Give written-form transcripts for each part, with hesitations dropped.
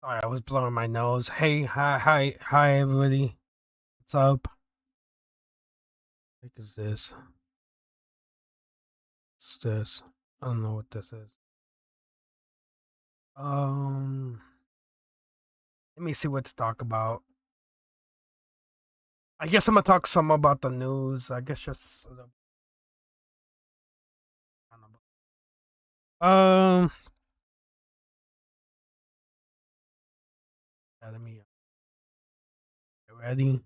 Sorry, I was blowing my nose. Hey, hi, everybody. What's up? What is this? What's this? I don't know what this is. Let me see what to talk about. I guess I'm gonna talk some about the news. I guess just um. Let me get ready.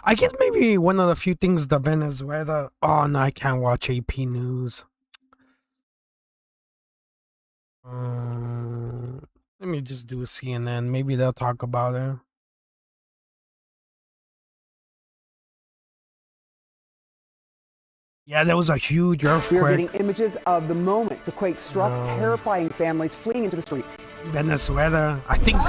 I guess maybe one of the few things the Venezuela. Oh no, I can't watch AP News. Let me just do a CNN. Maybe they'll talk about it. Yeah, there was a huge earthquake. We are getting images of the moment the quake struck, terrifying families fleeing into the streets. Venezuela, I think.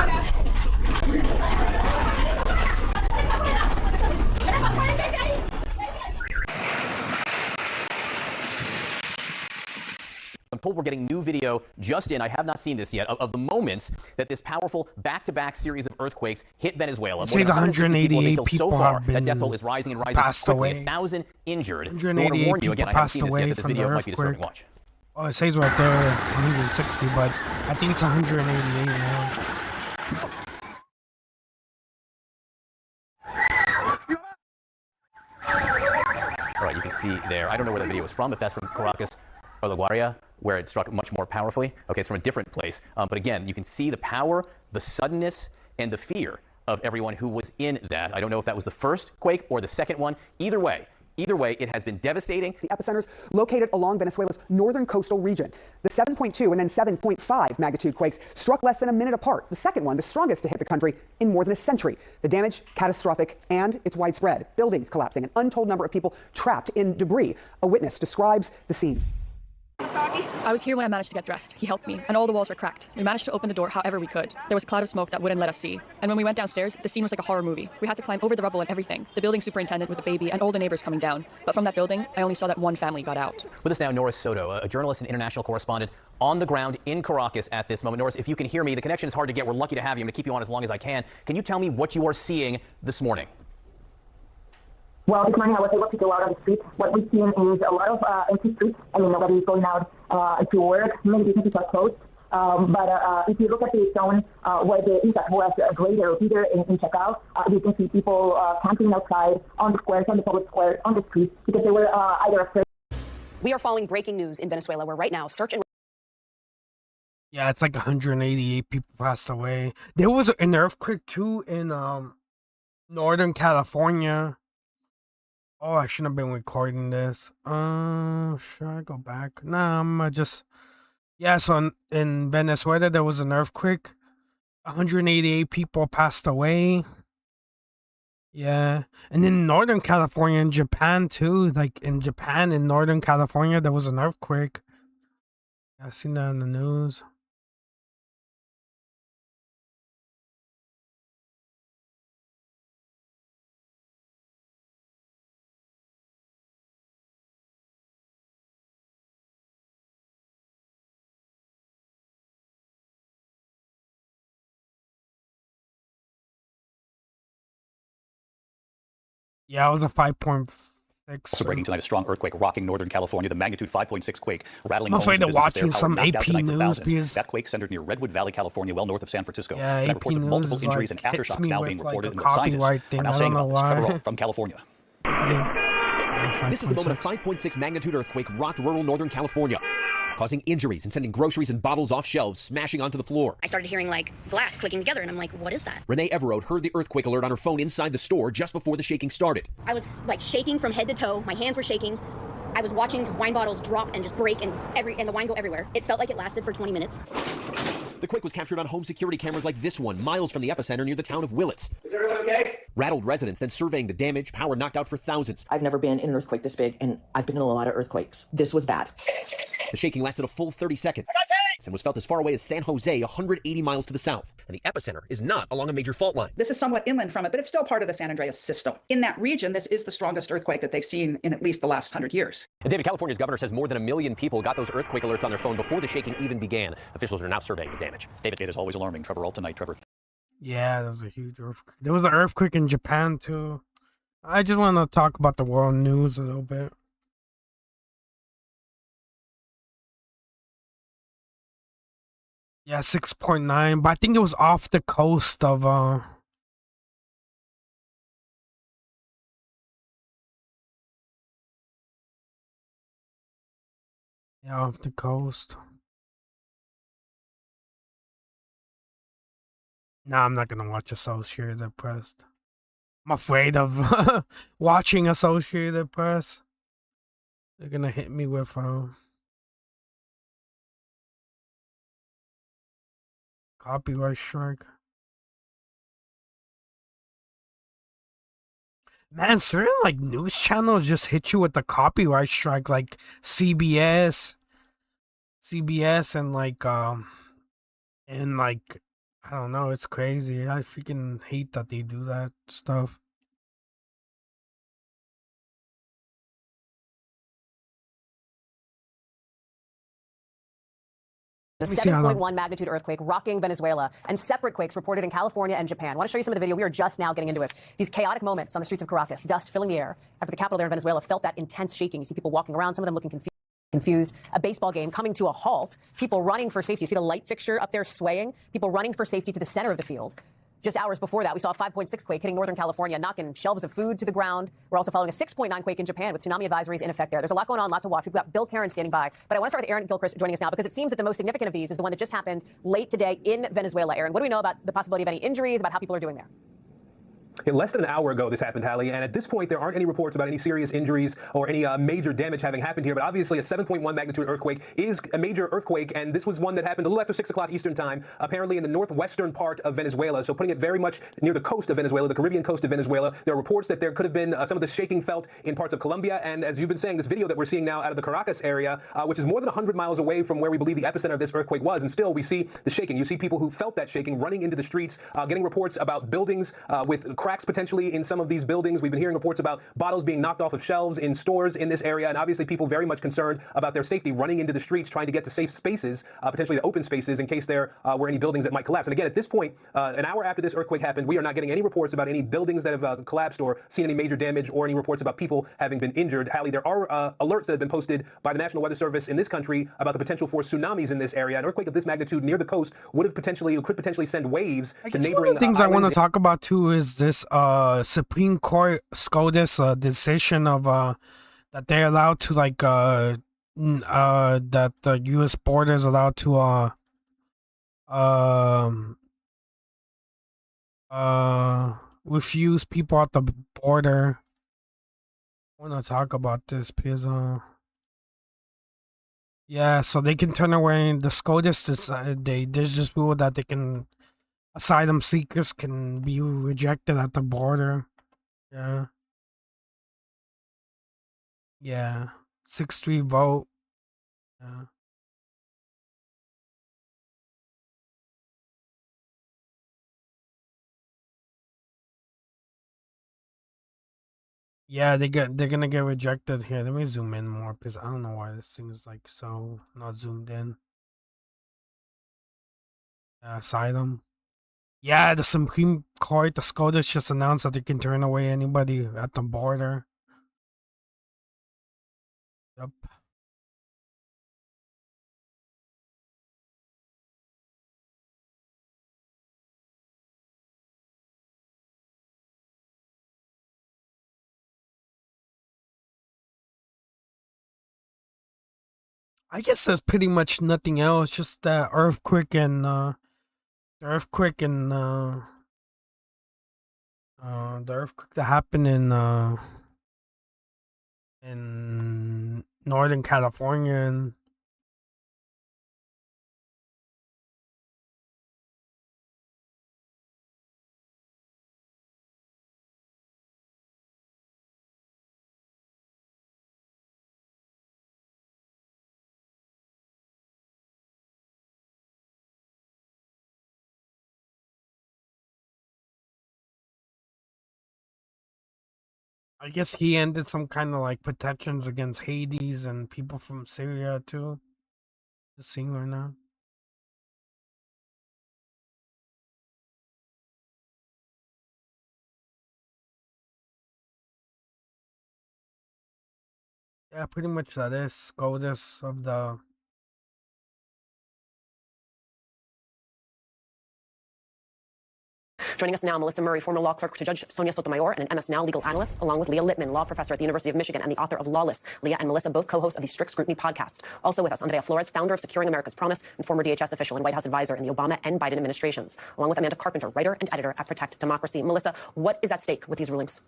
We're getting new video just in. I have not seen this yet of the moments that this powerful back-to-back series of earthquakes hit Venezuela. More than 188 people so far. That death toll is rising and rising quickly. 1,000 injured. 188 people again, I haven't seen this yet, away but this from video the might be disturbing. earthquake. Watch. Oh, it says right there 160, but I think it's 188 now. All right, you can see there. I don't know where the video is from, if that's from Caracas or LaGuardia, where it struck much more powerfully. Okay, it's from a different place. But again, you can see the power, the suddenness, and the fear of everyone who was in that. I don't know if that was the first quake or the second one. Either way, it has been devastating. The epicenters located along Venezuela's northern coastal region. The 7.2 and then 7.5 magnitude quakes struck less than a minute apart. The second one, the strongest to hit the country in more than a century. The damage, catastrophic, and it's widespread. Buildings collapsing, an untold number of people trapped in debris. A witness describes the scene. I was here when I managed to get dressed. He helped me, and all the walls were cracked. We managed to open the door however we could. There was a cloud of smoke that wouldn't let us see. And when we went downstairs, the scene was like a horror movie. We had to climb over the rubble and everything. The building superintendent with a baby and all the neighbors coming down. But from that building, I only saw that one family got out. With us now, Norris Soto, a journalist and international correspondent on the ground in Caracas at this moment. Norris, if you can hear me, the connection is hard to get. We're lucky to have you. I'm going to keep you on as long as I can. Can you tell me what you are seeing this morning? Well, this morning I was able to go out on the streets. What we've seen is a lot of empty streets. I mean, nobody is going out to work. Many businesses are closed. But if you look at the zone where the impact was greater, either in Chacao, you can see people camping outside on the squares, on the public squares, on the streets, because they were either afraid. We are following breaking news in Venezuela, where right now search and... Yeah, it's like 188 people passed away. There was an earthquake too in Northern California. Oh, I shouldn't have been recording this. Should I go back? Nah, I'm just... Yeah, so in Venezuela, there was an earthquake. 188 people passed away. Yeah. And in Northern California, in Japan, too. Like, in Japan, in Northern California, there was an earthquake. I've seen that in the news. Yeah, it was a 5.6. Also breaking tonight, a strong earthquake rocking Northern California. The magnitude 5.6 quake rattling I'm homes afraid and of businesses watching there. some Power knocked out AP tonight for news thousands. because That quake centered near Redwood Valley, California, well north of San Francisco. yeah, Tonight, AP reports of news multiple is injuries like and hits aftershocks me now with being like reported. a And what scientists copyright are thing. now I saying don't know about this. Trevor why. Rowe from California. This is the moment a 5.6 magnitude earthquake rocked rural Northern California, causing injuries and sending groceries and bottles off shelves, smashing onto the floor. I started hearing like glass clicking together, and I'm like, what is that? Renee Everode heard the earthquake alert on her phone inside the store just before the shaking started. I was like shaking from head to toe. My hands were shaking. I was watching wine bottles drop and just break and the wine go everywhere. It felt like it lasted for 20 minutes. The quake was captured on home security cameras like this one, miles from the epicenter near the town of Willits. Is everyone okay? Rattled residents then surveying the damage, power knocked out for thousands. I've never been in an earthquake this big, and I've been in a lot of earthquakes. This was bad. The shaking lasted a full 30 seconds and was felt as far away as San Jose, 180 miles to the south. And the epicenter is not along a major fault line. This is somewhat inland from it, but it's still part of the San Andreas system. In that region, this is the strongest earthquake that they've seen in at least the last 100 years. And David, California's governor says more than 1 million people got those earthquake alerts on their phone before the shaking even began. Officials are now surveying the damage. David, it is always alarming. Trevor Alt tonight. Trevor. Yeah, there was a huge earthquake. There was an earthquake in Japan too. I just want to talk about the world news a little bit. Yeah, 6.9, but I think it was off the coast of yeah, off the coast. Nah, I'm not gonna watch Associated Press. I'm afraid of watching Associated Press. They're gonna hit me with copyright strike. Man, certain like news channels just hit you with the copyright strike, like CBS and like I don't know, it's crazy. I freaking hate that they do that stuff. A 7.1 magnitude earthquake rocking Venezuela, and separate quakes reported in California and Japan. I want to show you some of the video. We are just now getting into this. These chaotic moments on the streets of Caracas, dust filling the air after the capital there in Venezuela felt that intense shaking. You see people walking around, some of them looking confused. A baseball game coming to a halt. People running for safety. You see the light fixture up there swaying. People running for safety to the center of the field. Just hours before that, we saw a 5.6 quake hitting Northern California, knocking shelves of food to the ground. We're also following a 6.9 quake in Japan with tsunami advisories in effect there. There's a lot going on, lot to watch. We've got Bill Karen standing by. But I want to start with Aaron Gilchrist joining us now because it seems that the most significant of these is the one that just happened late today in Venezuela. Aaron, what do we know about the possibility of any injuries, about how people are doing there? Less than an hour ago, this happened, Hallie, and at this point, there aren't any reports about any serious injuries or any major damage having happened here. But obviously, a 7.1 magnitude earthquake is a major earthquake, and this was one that happened a little after 6 o'clock Eastern time, apparently in the northwestern part of Venezuela, so putting it very much near the coast of Venezuela, the Caribbean coast of Venezuela. There are reports that there could have been some of the shaking felt in parts of Colombia, and as you've been saying, this video that we're seeing now out of the Caracas area, which is more than 100 miles away from where we believe the epicenter of this earthquake was, and still we see the shaking. You see people who felt that shaking running into the streets, getting reports about buildings with cracks potentially in some of these buildings. We've been hearing reports about bottles being knocked off of shelves in stores in this area, and obviously people very much concerned about their safety, running into the streets, trying to get to safe spaces, potentially to open spaces in case there were any buildings that might collapse. And again, at this point, an hour after this earthquake happened, we are not getting any reports about any buildings that have collapsed or seen any major damage or any reports about people having been injured. Hallie, there are alerts that have been posted by the National Weather Service in this country about the potential for tsunamis in this area. An earthquake of this magnitude near the coast could potentially send waves to neighboring one of the things I want to islands. talk about too is this Supreme Court SCOTUS decision of that they're allowed to like that the U.S. border is allowed to refuse people at the border. I want to talk about this because yeah, so they can turn away the SCOTUS. There's just rule that they can asylum seekers can be rejected at the border. Yeah. Yeah. 6-3 vote. Yeah. Yeah, they're gonna get rejected here. Let me zoom in more because I don't know why this thing is like so not zoomed in. Asylum. Yeah, the Supreme Court, the SCOTUS just announced that they can turn away anybody at the border. Yep. I guess there's pretty much nothing else, just that earthquake and the earthquake that happened in Northern California, and I guess he ended some kind of like protections against Hades and people from Syria too. Just seeing right now. Yeah, pretty much that is SCOTUS of the. Joining us now, Melissa Murray, former law clerk to Judge Sonia Sotomayor and an MS Now legal analyst, along with Leah Littman, law professor at the University of Michigan and the author of Lawless. Leah and Melissa, both co-hosts of the Strict Scrutiny podcast. Also with us, Andrea Flores, founder of Securing America's Promise and former DHS official and White House advisor in the Obama and Biden administrations, along with Amanda Carpenter, writer and editor at Protect Democracy. Melissa, what is at stake with these rulings?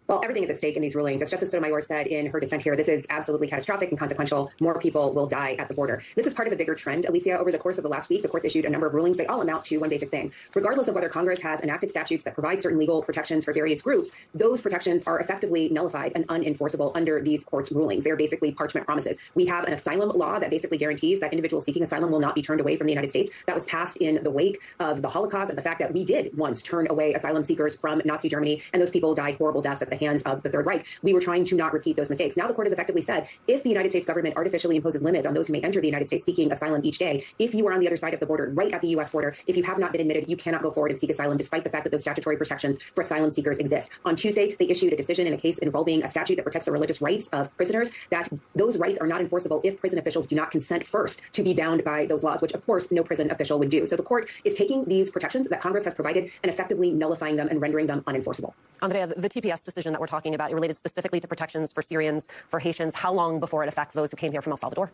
Well, everything is at stake in these rulings. As Justice Sotomayor said in her dissent here, this is absolutely catastrophic and consequential. More people will die at the border. This is part of a bigger trend, Alicia. Over the course of the last week, the courts issued a number of rulings. They all amount to one basic thing. Regardless of whether Congress has enacted statutes that provide certain legal protections for various groups, those protections are effectively nullified and unenforceable under these courts' rulings. They are basically parchment promises. We have an asylum law that basically guarantees that individuals seeking asylum will not be turned away from the United States. That was passed in the wake of the Holocaust and the fact that we did once turn away asylum seekers from Nazi Germany, and those people died horrible deaths at the hands of the Third Reich. We were trying to not repeat those mistakes. Now the court has effectively said, if the United States government artificially imposes limits on those who may enter the United States seeking asylum each day, if you are on the other side of the border, right at the U.S. border, if you have not been admitted, you cannot go forward and seek asylum, despite the fact that those statutory protections for asylum seekers exist. On Tuesday, they issued a decision in a case involving a statute that protects the religious rights of prisoners, that those rights are not enforceable if prison officials do not consent first to be bound by those laws, which of course no prison official would do. So the court is taking these protections that Congress has provided and effectively nullifying them and rendering them unenforceable. Andrea, the TPS decision that we're talking about, related specifically to protections for Syrians, for Haitians, how long before it affects those who came here from El Salvador?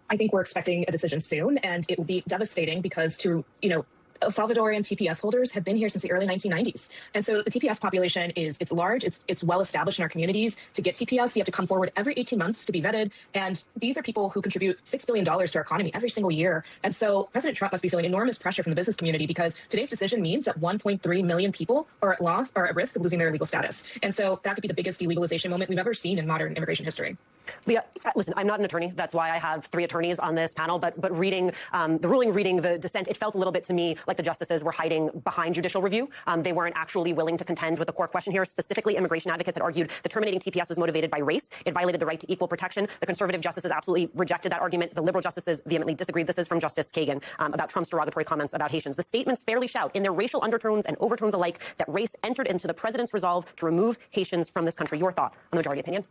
I think we're expecting a decision soon, and it will be devastating because El Salvadorian TPS holders have been here since the early 1990s. And so the TPS population it's large, it's well established in our communities. To get TPS, you have to come forward every 18 months to be vetted. And these are people who contribute $6 billion to our economy every single year. And so President Trump must be feeling enormous pressure from the business community, because today's decision means that 1.3 million people are at risk of losing their legal status. And so that could be the biggest delegalization moment we've ever seen in modern immigration history. Leah, listen, I'm not an attorney. That's why I have 3 attorneys on this panel. But reading the ruling, reading the dissent, it felt a little bit to me like the justices were hiding behind judicial review. They weren't actually willing to contend with the core question here. Specifically, immigration advocates had argued that terminating TPS was motivated by race. It violated the right to equal protection. The conservative justices absolutely rejected that argument. The liberal justices vehemently disagreed. This is from Justice Kagan about Trump's derogatory comments about Haitians. The statements fairly shout, in their racial undertones and overtones alike, that race entered into the president's resolve to remove Haitians from this country. Your thought on the majority opinion?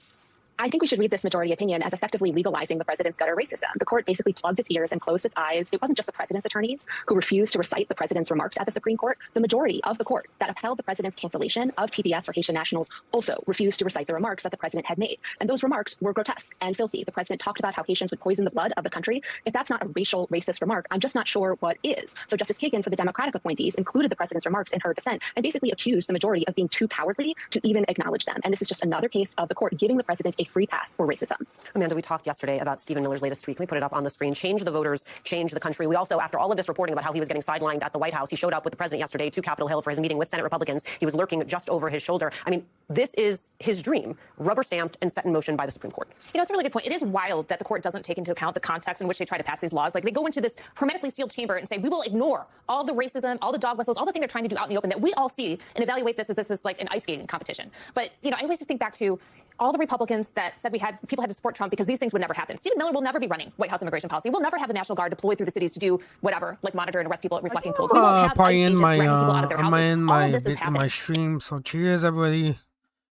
I think we should read this majority opinion as effectively legalizing the president's gutter racism. The court basically plugged its ears and closed its eyes. It wasn't just the president's attorneys who refused to recite the president's remarks at the Supreme Court. The majority of the court that upheld the president's cancellation of TPS for Haitian nationals also refused to recite the remarks that the president had made. And those remarks were grotesque and filthy. The president talked about how Haitians would poison the blood of the country. If that's not a racial, racist remark, I'm just not sure what is. So Justice Kagan, for the Democratic appointees, included the president's remarks in her dissent and basically accused the majority of being too cowardly to even acknowledge them. And this is just another case of the court giving the president a free pass for racism. Amanda, we talked yesterday about Stephen Miller's latest tweet. Can we put it up on the screen? Change the voters, change the country. We also, after all of this reporting about how he was getting sidelined at the White House, he showed up with the president yesterday to Capitol Hill for his meeting with Senate Republicans. He was lurking just over his shoulder. I mean, this is his dream, rubber stamped and set in motion by the Supreme Court. You know, it's a really good point. It is wild that the court doesn't take into account the context in which they try to pass these laws. Like, they go into this hermetically sealed chamber and say, we will ignore all the racism, all the dog whistles, all the things they're trying to do out in the open that we all see, and evaluate this as this is like an ice skating competition. But, you know, I always just think back to all the Republicans that said people had to support Trump because these things would never happen. Stephen Miller will never be running White House immigration policy. We'll never have the National Guard deployed through the cities to do whatever, like monitor and arrest people at reflecting pools. We won't have Probably ICE in agents my dragging people out of their houses. my stream. So cheers, everybody.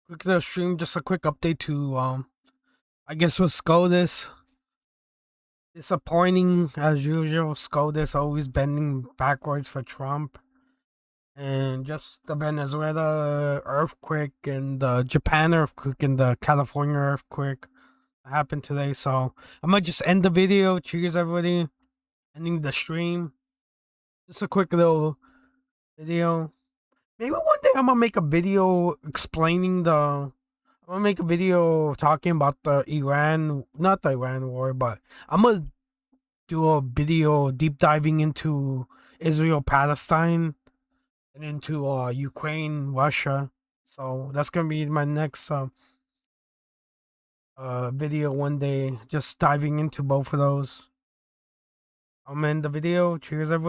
Quick little stream. Just a quick update to I guess with SCOTUS. Disappointing as usual. SCOTUS always bending backwards for Trump. And just the Venezuela earthquake and the Japan earthquake and the California earthquake happened today. So I'm gonna just end the video. Cheers, everybody. Ending the stream. Just a quick little video. Maybe one day I'm gonna make a video explaining I'm gonna make a video talking about not the Iran war, but I'm gonna do a video deep diving into Israel, Palestine, and into Ukraine, Russia. So that's gonna be my next video one day, just diving into both of those. I'm in the video. Cheers, everybody.